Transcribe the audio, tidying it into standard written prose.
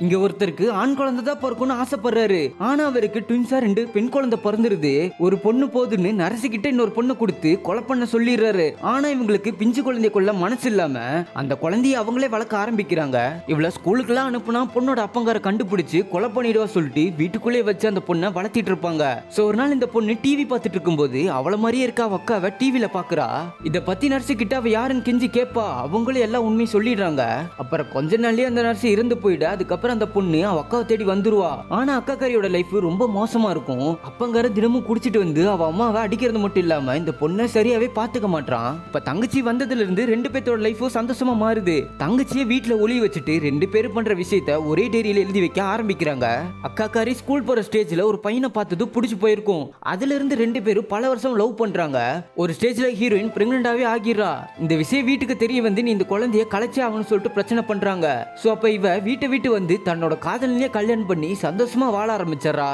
இங்க ஒருத்தருக்கு ஆண் குழந்தை தான் பிறக்கும்னு ஆசைப்படுறாரு. ஆனா அவருக்கு ட்வின்ஸா 2 பெண் குழந்தை பிறந்துருது. ஒரு பொண்ணு போதுன்னு நரசிக்கிட்ட இன்னொரு பொண்ணு கொடுத்து கொலை பண்ண சொல்லிடுறாரு. ஆனா இவங்களுக்கு பிஞ்சு குழந்தைய கொள்ள மனசு இல்லாம அந்த குழந்தைய அவங்களே வளர்க்க ஆரம்பிக்கிறாங்க. இவள ஸ்கூலுக்குலாம் அனுப்புனா பொண்ணோட அப்பங்கார கண்டுபிடிச்சு கொலை பண்ணிடுவா சொல்லிட்டு வீட்டுக்குள்ளே வச்சு அந்த பொண்ணை வளர்த்திட்டு இருப்பாங்க. சோ ஒரு நாள் இந்த பொண்ணு டிவி பார்த்துட்டு இருக்கும்போது அவள மாதிரியே இருக்க அவ அக்காவை டிவில பாக்குறா. இத பத்தி நர்ஸ் கிட்ட அவ யாருன்னு கெஞ்சி கேப்பா. அவங்களே எல்லாம் உண்மை சொல்லிடுறாங்க. அப்புறம் கொஞ்ச நாள்லயே அந்த நர்ஸ் இறந்து போயிட. அதுக்கப்புறம் அந்த பொண்ணு அவ அக்காவை தேடி வந்துருவா. ஆனா அக்காக்காரியோட லைஃப் ரொம்ப மோசமா இருக்கும். அப்பங்கார தினமும் குடிச்சிட்டு வந்து அவ அம்மாவை அடிக்கிறது மட்டும் இல்லாம இந்த பொண்ணை சரியாவே பாத்துக்க மாட்டான். இப்ப தங்கச்சி வந்ததுல இருந்து 2 பேத்தோட லைஃபும் சந்தோஷமா மாறுது. தங்கச்சியை வீட்டுல ஒளி வச்சுட்டு 2 பேரும் பண்ற விஷயத்த ஒரே டைரியில எழுதி வைக்க ஆரம்பிக்கிறாங்க. அக்காக்காரி ஸ்கூல் போற ஸ்டேஜ்ல ஒரு பையனை பார்த்தது பிடிச்சு போயிருக்கும். அதுல இருந்து 2 பேரும் பல வருஷம் லவ் பண்றாங்க. ஒரு ஸ்டேஜ்ல ஹீரோயின் பிரெக்னன்டாவே ஆகிடுறா. இந்த விஷயம் வீட்டுக்கு தெரிய வந்து நீ இந்த குழந்தைய கலைச்சே ஆகணும்னு சொல்லிட்டு பிரச்சனை பண்றாங்க. சோ அப்ப இவ வீட்டை விட்டு வந்து தன்னோட காதலியே கல்யாணம் பண்ணி சந்தோஷமா வாழ ஆரம்பிச்சிடறா.